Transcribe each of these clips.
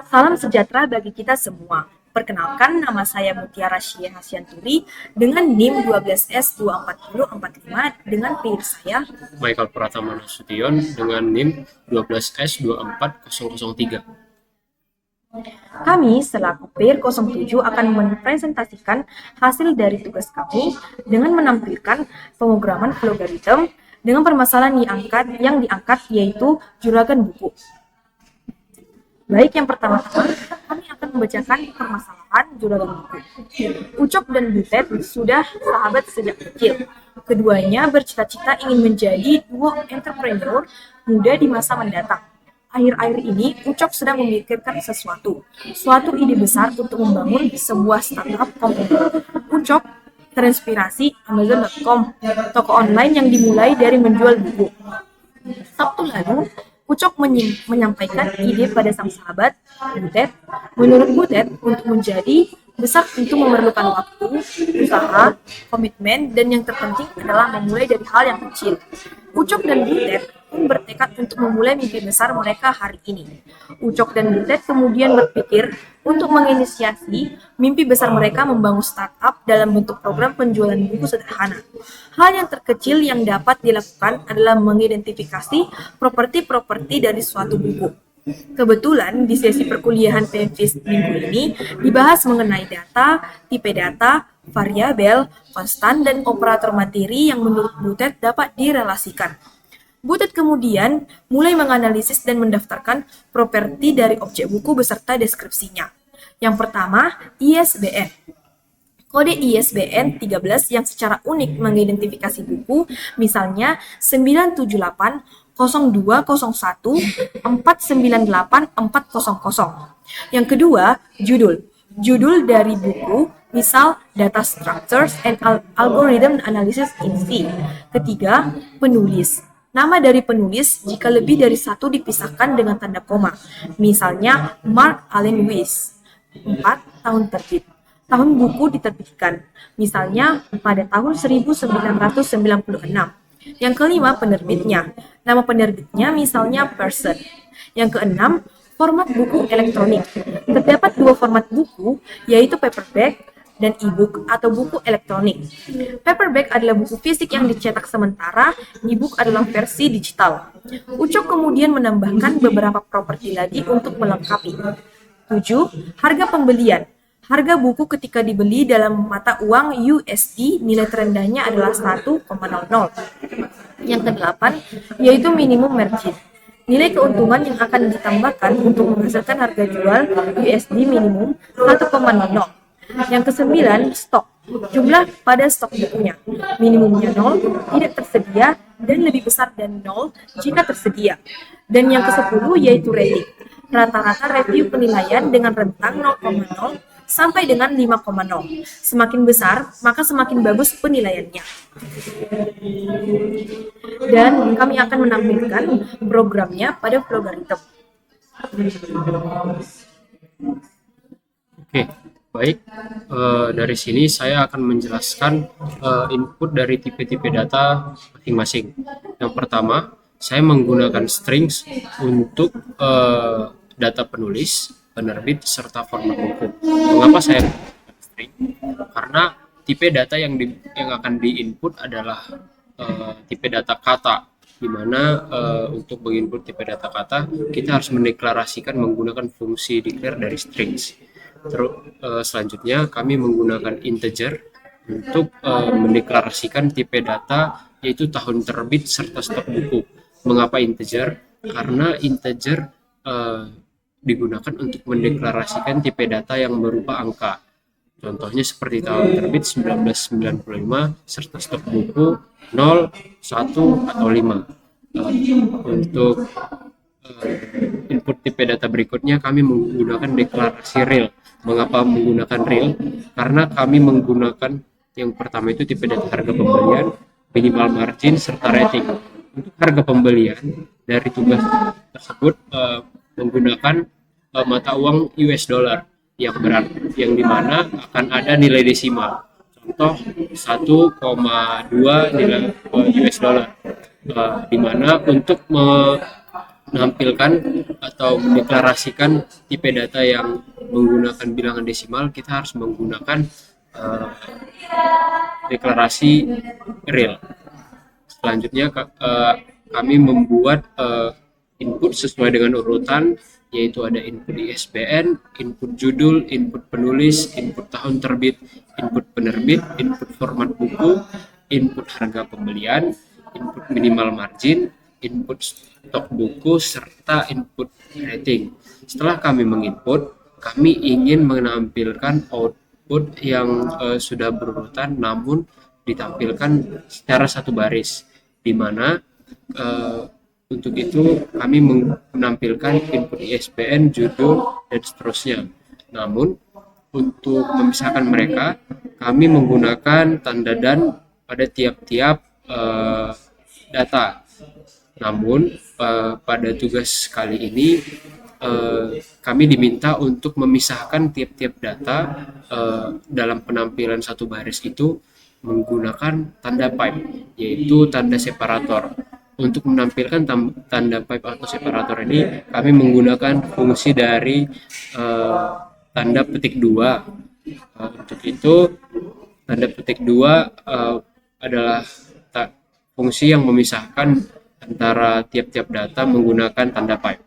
Salam sejahtera bagi kita semua. Perkenalkan, nama saya Mutiara Syie Hasyanturi dengan NIM 12S24045 dengan peer saya Michael Pratama Nasution dengan NIM 12S24003. Kami selaku peer 07 akan mempresentasikan hasil dari tugas kami dengan menampilkan pemrograman logaritm dengan permasalahan yang diangkat yaitu juragan buku. Baik, yang pertama-tama kami akan membacakan permasalahan juragan buku. Ucok dan Butet sudah sahabat sejak kecil. Keduanya bercita-cita ingin menjadi duo entrepreneur muda di masa mendatang. Akhir-akhir ini, Ucok sedang memikirkan suatu ide besar untuk membangun sebuah startup company. Ucok terinspirasi Amazon.com, toko online yang dimulai dari menjual buku. Sabtu lalu, Ucok menyampaikan ide pada sang sahabat, Butet. Menurut Butet, untuk menjadi besar tentu memerlukan waktu, usaha, komitmen, dan yang terpenting adalah memulai dari hal yang kecil. Ucok dan Butet pun bertekad untuk memulai mimpi besar mereka hari ini. Ucok dan Butet kemudian berpikir untuk menginisiasi mimpi besar mereka membangun startup dalam bentuk program penjualan buku sederhana. Hal yang terkecil yang dapat dilakukan adalah mengidentifikasi properti-properti dari suatu buku. Kebetulan di sesi perkuliahan PMVIS minggu ini dibahas mengenai data, tipe data, variabel, konstan, dan operator materi yang menurut Butet dapat direlasikan. Butet kemudian mulai menganalisis dan mendaftarkan properti dari objek buku beserta deskripsinya. Yang pertama, ISBN. Kode ISBN 13 yang secara unik mengidentifikasi buku, misalnya 978 0201 498 400. Yang kedua, judul. Judul dari buku, misal Data Structures and Algorithm Analysis in C. Ketiga, penulis. Nama dari penulis jika lebih dari satu dipisahkan dengan tanda koma, misalnya Mark Allen Weiss. 4. Tahun terbit. Tahun buku diterbitkan, misalnya pada tahun 1996. Yang kelima, penerbitnya. Nama penerbitnya misalnya Person. Yang keenam, format buku elektronik. Terdapat dua format buku, yaitu paperback dan e-book atau buku elektronik. Paperback adalah buku fisik yang dicetak sementara, e-book adalah versi digital. Ucok kemudian menambahkan beberapa properti lagi untuk melengkapi. 7. Harga pembelian. Harga buku ketika dibeli dalam mata uang USD nilai terendahnya adalah 1,00. Yang kedelapan, yaitu minimum margin. Nilai keuntungan yang akan ditambahkan untuk menghasilkan harga jual USD minimum 1,00. Yang kesembilan, stok. Jumlah pada stok bukunya. Minimumnya 0, tidak tersedia, dan lebih besar dari 0 jika tersedia. Dan yang ke-10 yaitu rating. Rata-rata review penilaian dengan rentang 0,0 sampai dengan 5,0. Semakin besar, maka semakin bagus penilaiannya. Dan kami akan menampilkan programnya pada logaritm. Oke, baik. Dari sini saya akan menjelaskan input dari tipe-tipe data masing-masing. Yang pertama, saya menggunakan strings untuk data penulis, penerbit, serta format buku. Mengapa saya menggunakan string? Karena tipe data yang akan diinput adalah tipe data kata, di mana untuk menginput tipe data kata kita harus mendeklarasikan menggunakan fungsi declare dari strings. Terus selanjutnya kami menggunakan integer untuk mendeklarasikan tipe data yaitu tahun terbit serta stok buku. Mengapa integer? Karena integer digunakan untuk mendeklarasikan tipe data yang berupa angka. Contohnya seperti tahun terbit 1995 serta stok buku 0, 1, atau 5. Untuk input tipe data berikutnya kami menggunakan deklarasi real. Mengapa menggunakan real? Karena kami menggunakan yang pertama itu tipe data harga pembelian, minimal margin, serta rating. Untuk harga pembelian dari tugas tersebut menggunakan mata uang US dollar yang dimana akan ada nilai desimal. Contoh 1,2 nilai US dollar. di mana untuk menampilkan atau mendeklarasikan tipe data yang menggunakan bilangan desimal, kita harus menggunakan uh, deklarasi real. Selanjutnya kami membuat input sesuai dengan urutan, yaitu ada input ISBN, input judul, input penulis, input tahun terbit, input penerbit, input format buku, input harga pembelian, input minimal margin, input stok buku, serta input rating. Setelah kami menginput, kami ingin menampilkan output yang sudah berurutan namun ditampilkan secara satu baris, di mana untuk itu kami menampilkan input ISBN, judul, dan seterusnya. Namun untuk memisahkan mereka, kami menggunakan tanda dan pada tiap-tiap data. Namun pada tugas kali ini kami diminta untuk memisahkan tiap-tiap data dalam penampilan satu baris itu menggunakan tanda pipe, yaitu tanda separator. Untuk menampilkan tanda pipe atau separator ini, kami menggunakan fungsi dari tanda petik 2. Untuk itu, tanda petik 2 adalah fungsi yang memisahkan antara tiap-tiap data menggunakan tanda pipe.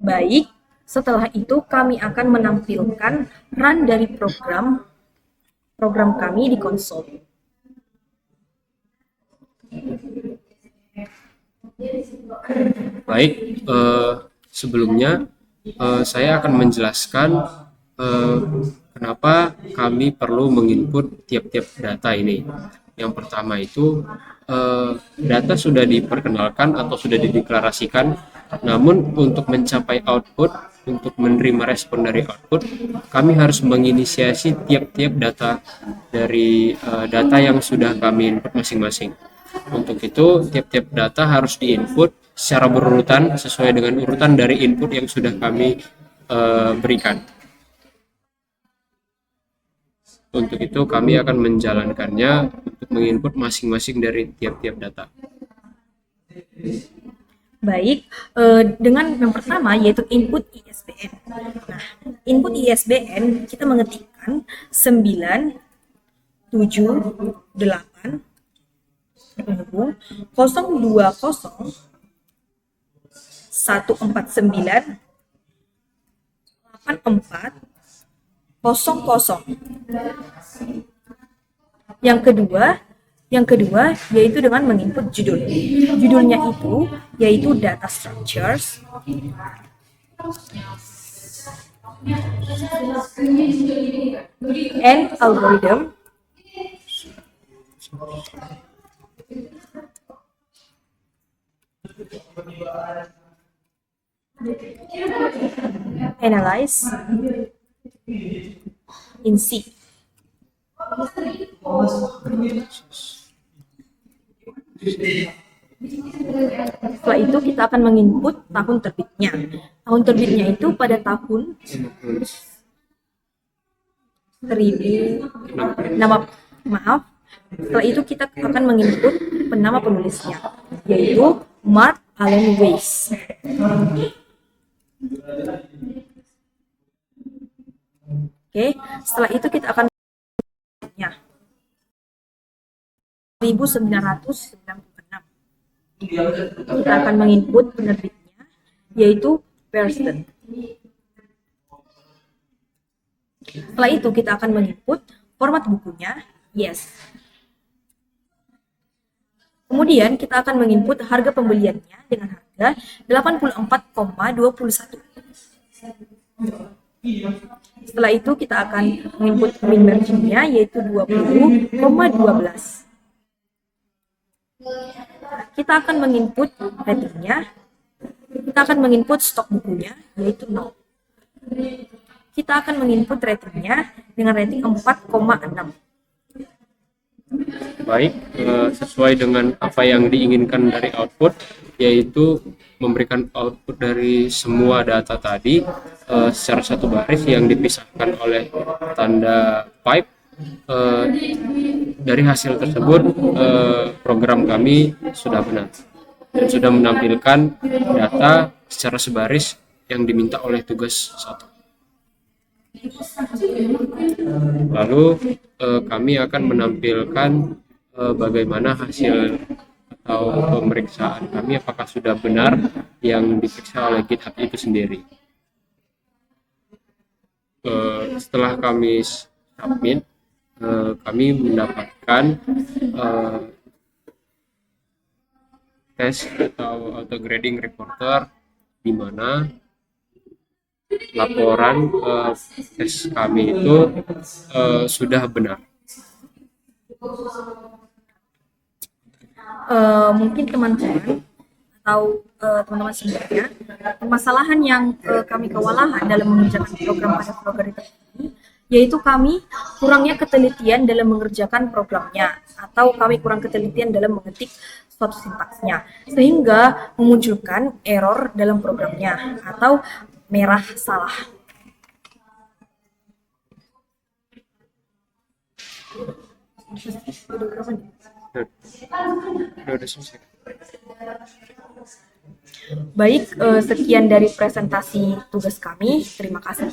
Baik, setelah itu kami akan menampilkan run dari program kami di konsol. Baik, sebelumnya saya akan menjelaskan kenapa kami perlu menginput tiap-tiap data ini. Yang pertama itu data sudah diperkenalkan atau sudah dideklarasikan, namun untuk mencapai output, untuk menerima respon dari output, kami harus menginisiasi tiap-tiap data dari data yang sudah kami input masing-masing. Untuk itu, tiap-tiap data harus diinput secara berurutan sesuai dengan urutan dari input yang sudah kami berikan. Untuk itu, kami akan menjalankannya untuk menginput masing-masing dari tiap-tiap data. Baik, dengan yang pertama yaitu input ISBN. Nah, input ISBN kita mengetikkan 9, 7, 8, 020, 149, 84, 00. Yang kedua yaitu dengan menginput judul. Judulnya itu yaitu data structures and algorithm analyze in C. Setelah itu kita akan menginput tahun terbitnya. Tahun terbitnya itu pada tahun 1000. Maaf. Setelah itu kita akan menginput penama penulisnya, yaitu Mark Allen Weiss. Oke, setelah itu kita akan 1996. Kita akan menginput penerbitnya, yaitu Pearson. Setelah itu kita akan menginput format bukunya, yes. Kemudian kita akan menginput harga pembeliannya dengan harga 84,21. Setelah itu kita akan menginput min marginnya yaitu 20,12. Kita akan menginput ratingnya. Kita akan menginput stok bukunya yaitu 0. Kita akan menginput ratingnya dengan rating 4,6. Baik, sesuai dengan apa yang diinginkan dari output, yaitu memberikan output dari semua data tadi secara satu baris yang dipisahkan oleh tanda pipe. dari hasil tersebut program kami sudah benar dan sudah menampilkan data secara sebaris yang diminta oleh tugas 1. Lalu kami akan menampilkan bagaimana hasil atau pemeriksaan kami apakah sudah benar yang diperiksa oleh GitHub itu sendiri. Setelah kami submit, kami mendapatkan tes atau auto grading reporter di mana laporan tes kami itu sudah benar. Mungkin teman-teman atau teman-teman semuanya, permasalahan yang kami kewalahan dalam mengerjakan program pada Flowgaritum ini, yaitu kami kurangnya ketelitian dalam mengerjakan programnya, atau kami kurang ketelitian dalam mengetik suatu sintaksnya, sehingga memunculkan error dalam programnya, atau merah salah. Udah selesai. Baik, sekian dari presentasi tugas kami. Terima kasih.